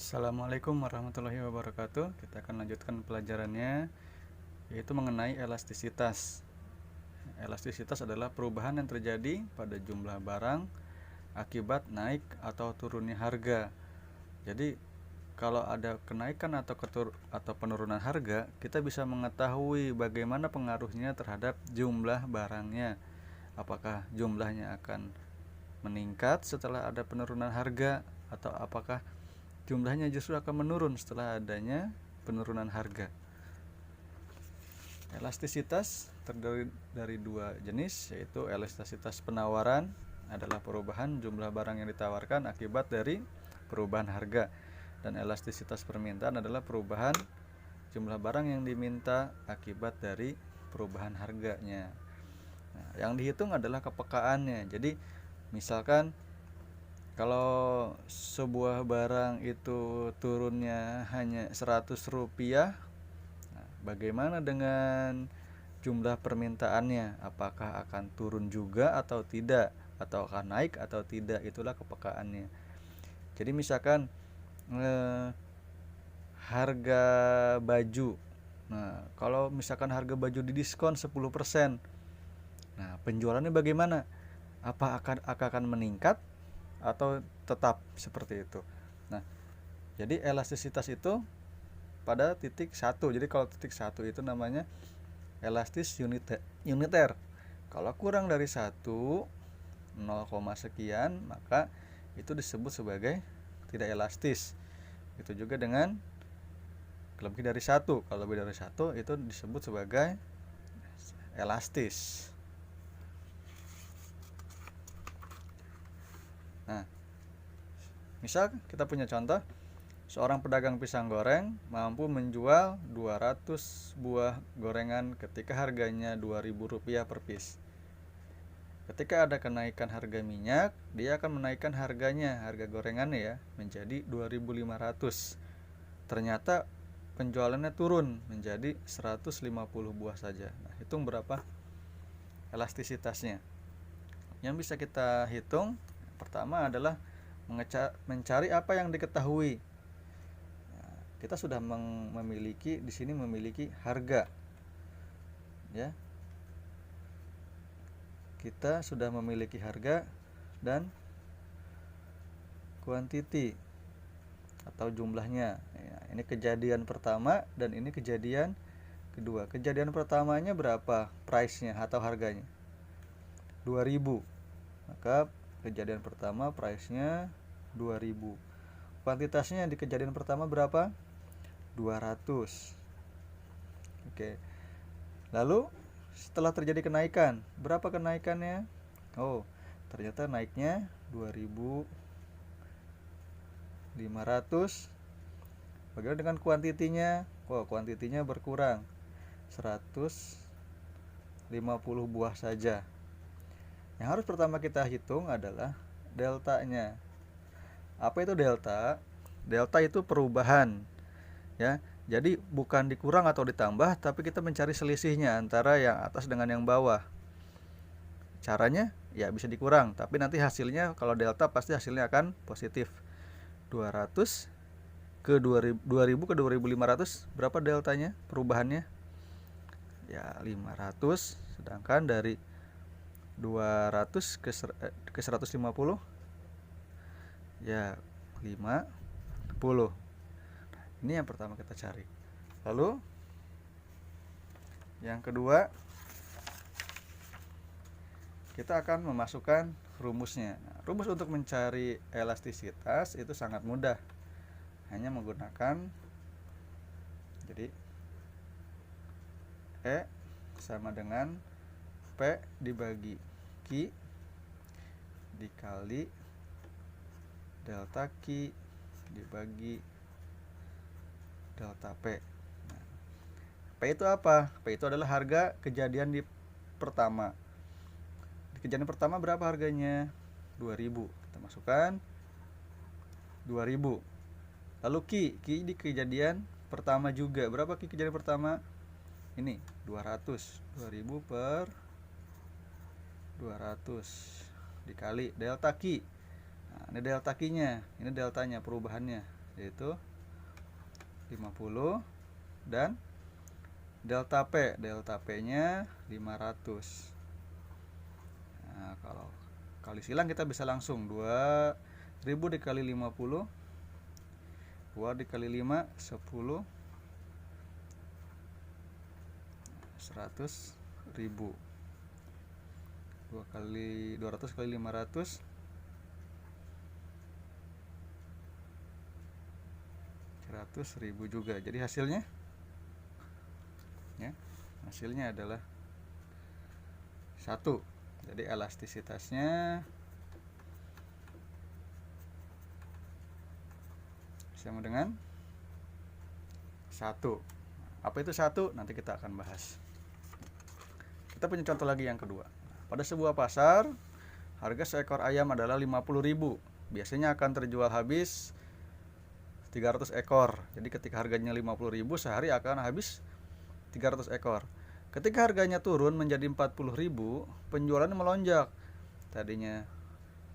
Assalamualaikum warahmatullahi wabarakatuh. Kita akan lanjutkan pelajarannya, yaitu mengenai elastisitas. Elastisitas adalah perubahan yang terjadi pada jumlah barang akibat naik atau turunnya harga. Jadi kalau ada kenaikan atau penurunan harga, kita bisa mengetahui bagaimana pengaruhnya terhadap jumlah barangnya. Apakah jumlahnya akan meningkat setelah ada penurunan harga, atau apakah jumlahnya justru akan menurun setelah adanya penurunan harga. Elastisitas terdiri dari dua jenis, yaitu elastisitas penawaran adalah perubahan jumlah barang yang ditawarkan akibat dari perubahan harga, dan elastisitas permintaan adalah perubahan jumlah barang yang diminta akibat dari perubahan harganya. Nah, yang dihitung adalah kepekaannya. Jadi misalkan kalau sebuah barang itu turunnya hanya 100 rupiah, nah, bagaimana dengan jumlah permintaannya? Apakah akan turun juga atau tidak? Atau akan naik atau tidak? Itulah kepekaannya. Jadi misalkan harga baju, nah kalau misalkan harga baju didiskon 10%, nah penjualannya bagaimana? Apa akan meningkat atau tetap seperti itu? Nah, jadi elastisitas itu pada titik 1. Jadi kalau titik 1 itu namanya elastis uniter. Kalau kurang dari 1, 0, sekian, maka itu disebut sebagai tidak elastis. Itu juga dengan lebih dari 1. Kalau lebih dari 1 itu disebut sebagai elastis. Nah, misal kita punya contoh, seorang pedagang pisang goreng mampu menjual 200 buah gorengan ketika harganya Rp2.000 per piece. Ketika ada kenaikan harga minyak, dia akan menaikkan harganya, harga gorengannya ya, menjadi 2.500. Ternyata penjualannya turun menjadi 150 buah saja. Nah, hitung berapa elastisitasnya. Yang bisa kita hitung pertama adalah mencari apa yang diketahui. Nah, kita sudah memiliki di sini memiliki harga, ya. Kita sudah memiliki harga dan kuantiti atau jumlahnya. Ya, ini kejadian pertama dan ini kejadian kedua. Kejadian pertamanya berapa price-nya atau harganya? 2000. Maka kejadian pertama price-nya 2000. Kuantitasnya di kejadian pertama berapa? 200. Oke. Lalu setelah terjadi kenaikan, berapa kenaikannya? Oh, ternyata naiknya 2500. Bagaimana dengan kuantitinya? Oh, kuantitinya berkurang 150 buah saja. Yang harus pertama kita hitung adalah deltanya. Apa itu delta? Delta itu perubahan, ya. Jadi bukan dikurang atau ditambah, tapi kita mencari selisihnya antara yang atas dengan yang bawah. Caranya ya bisa dikurang, tapi nanti hasilnya kalau delta pasti hasilnya akan positif. 200 ke 2000 ke 2500, berapa deltanya perubahannya? Ya 500. Sedangkan dari 200 ke 150, ya 50. Ini yang pertama kita cari. Lalu yang kedua, kita akan memasukkan rumusnya. Nah, rumus untuk mencari elastisitas itu sangat mudah. Hanya menggunakan, jadi E sama dengan P dibagi Q dikali delta Q dibagi delta P. Nah, P itu apa? P itu adalah harga kejadian di pertama. Di kejadian pertama berapa harganya? 2000. Kita masukkan 2000. Lalu Q di kejadian pertama juga. Berapa Q kejadian pertama? Ini 200. 2000 per 200 dikali delta Q. Nah, ini delta Q-nya, ini deltanya perubahannya yaitu 50, dan delta P nya 500. Nah, kalau kali silang kita bisa langsung 2000 dikali 50, 2 dikali 5 10, 100.000. 200 kali 500, 100.000 juga. Jadi hasilnya adalah 1. Jadi elastisitasnya sama dengan 1. Apa itu 1? Nanti kita akan bahas. Kita punya contoh lagi yang kedua. Pada sebuah pasar, harga seekor ayam adalah 50.000. Biasanya akan terjual habis 300 ekor. Jadi ketika harganya 50.000, sehari akan habis 300 ekor. Ketika harganya turun menjadi 40.000, penjualannya melonjak. Tadinya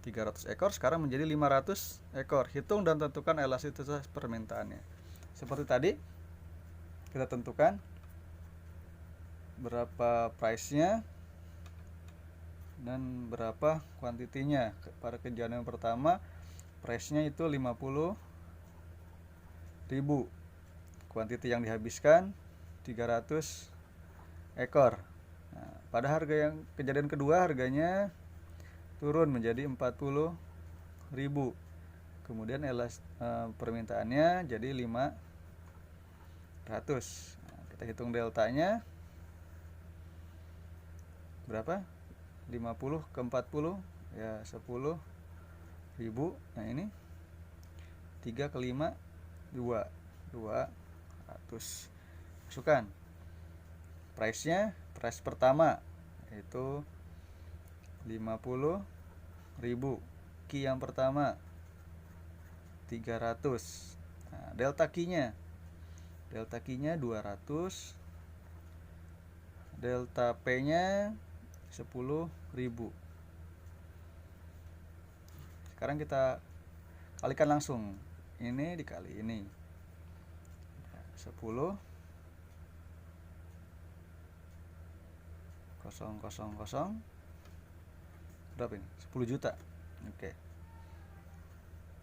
300 ekor, sekarang menjadi 500 ekor. Hitung dan tentukan elastisitas permintaannya. Seperti tadi, kita tentukan berapa price-nya dan berapa kuantitinya. Pada kejadian yang pertama, price-nya itu 50.000, kuantiti yang dihabiskan 300 ekor. Nah, pada harga yang kejadian kedua, harganya turun menjadi 40.000. Kemudian permintaannya jadi 500. Nah, kita hitung deltanya berapa? 50 ke 40 ya 10.000. Nah, ini 3 ke 5 200. Masukkan price pertama yaitu 50.000. Key yang pertama 300. Nah, delta key-nya 200. Delta P-nya 10.000. Sekarang kita kalikan langsung. Ini dikali ini. 10 000 berapa ini? 10 juta. Oke.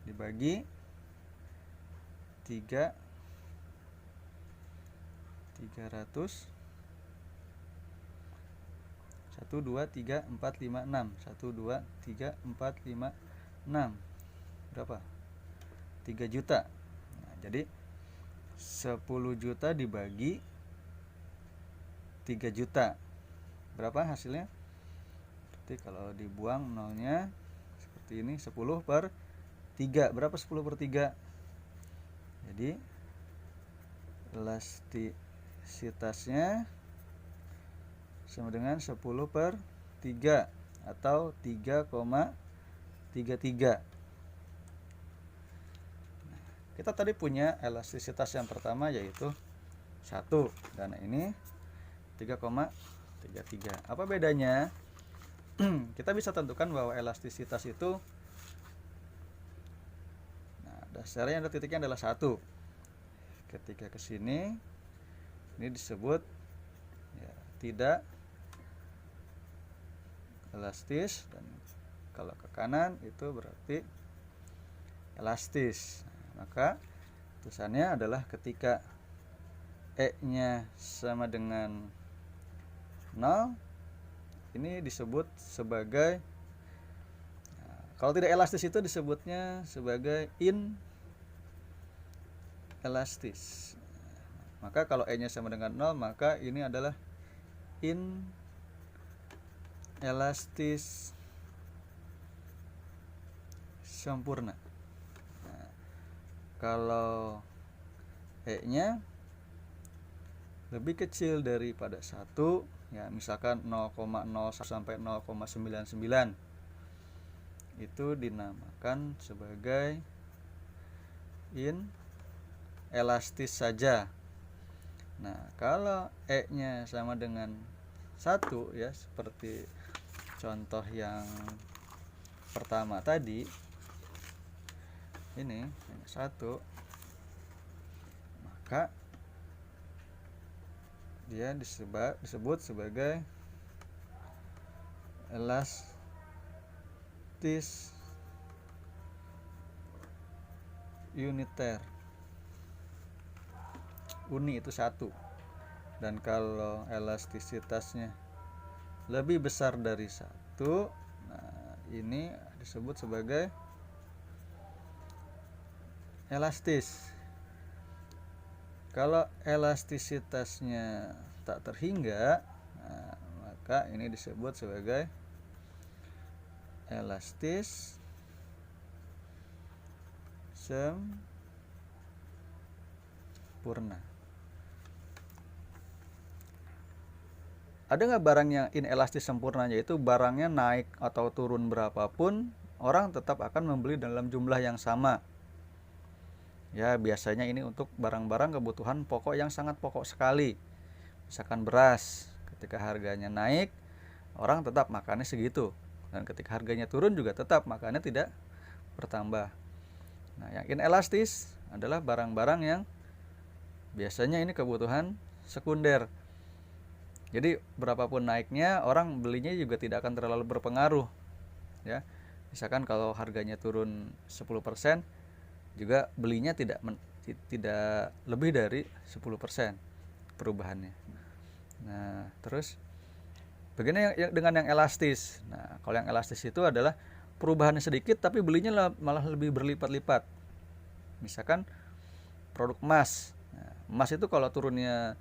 Dibagi 300. 1 2 3 4 5 6. 1 2 3 4 5 6. Berapa? 3 juta. Nah, jadi 10 juta dibagi 3 juta. Berapa hasilnya? Berarti kalau dibuang nolnya seperti ini, 10 per 3. Berapa 10 per 3? Jadi elastisitasnya sama dengan 10 per 3 atau 3,33. Kita tadi punya elastisitas yang pertama yaitu 1, dan ini 3,33. Apa bedanya? Kita bisa tentukan bahwa elastisitas itu, nah, dasarnya ada titiknya adalah 1. Ketika ke sini ini disebut ya, tidak elastis, dan kalau ke kanan itu berarti elastis. Maka tulisannya adalah ketika E-nya sama dengan 0, ini disebut sebagai, kalau tidak elastis itu disebutnya sebagai inelastis. Maka kalau E-nya sama dengan 0, maka ini adalah inelastis sempurna. Nah, kalau E-nya lebih kecil daripada 1, ya misalkan 0,01 sampai 0,99, itu dinamakan sebagai inelastis saja. Nah, kalau E-nya sama dengan 1, ya seperti contoh yang pertama tadi, ini 1, maka dia disebut sebagai elastis uniter. Uni itu satu, dan kalau elastisitasnya lebih besar dari satu, nah ini disebut sebagai elastis. Kalau elastisitasnya tak terhingga, nah, maka ini disebut sebagai elastis sempurna. Ada nggak barang yang inelastis sempurna, yaitu barangnya naik atau turun berapapun orang tetap akan membeli dalam jumlah yang sama? Ya, biasanya ini untuk barang-barang kebutuhan pokok yang sangat pokok sekali. Misalkan beras, ketika harganya naik, orang tetap makannya segitu. Dan ketika harganya turun juga tetap makannya tidak bertambah. Nah, yang inelastis adalah barang-barang yang biasanya ini kebutuhan sekunder. Jadi berapapun naiknya, orang belinya juga tidak akan terlalu berpengaruh. Ya, misalkan kalau harganya turun 10%, juga belinya tidak lebih dari 10% perubahannya. Nah, terus bagaimana dengan yang elastis? Nah, kalau yang elastis itu adalah perubahannya sedikit tapi belinya malah lebih berlipat-lipat. Misalkan produk emas. Nah, emas itu kalau turunnya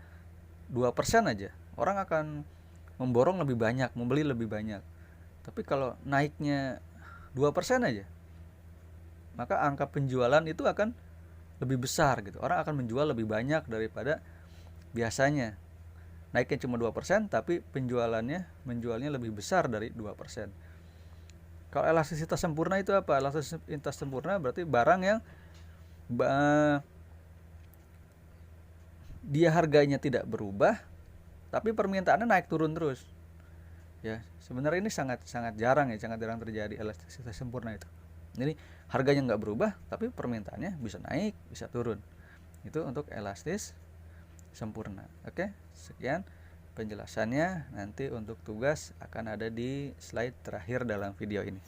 2% aja, orang akan memborong lebih banyak, membeli lebih banyak. Tapi kalau naiknya 2% aja, maka angka penjualan itu akan lebih besar gitu. Orang akan menjual lebih banyak daripada biasanya. Naiknya cuma 2%, tapi menjualnya lebih besar dari 2%. Kalau elastisitas sempurna itu apa? Elastisitas sempurna berarti barang yang dia harganya tidak berubah, tapi permintaannya naik turun terus. Ya, sebenarnya ini sangat jarang terjadi elastisitas sempurna itu. Jadi harganya nggak berubah, tapi permintaannya bisa naik, bisa turun. Itu untuk elastis sempurna. Oke, sekian penjelasannya. Nanti untuk tugas akan ada di slide terakhir dalam video ini.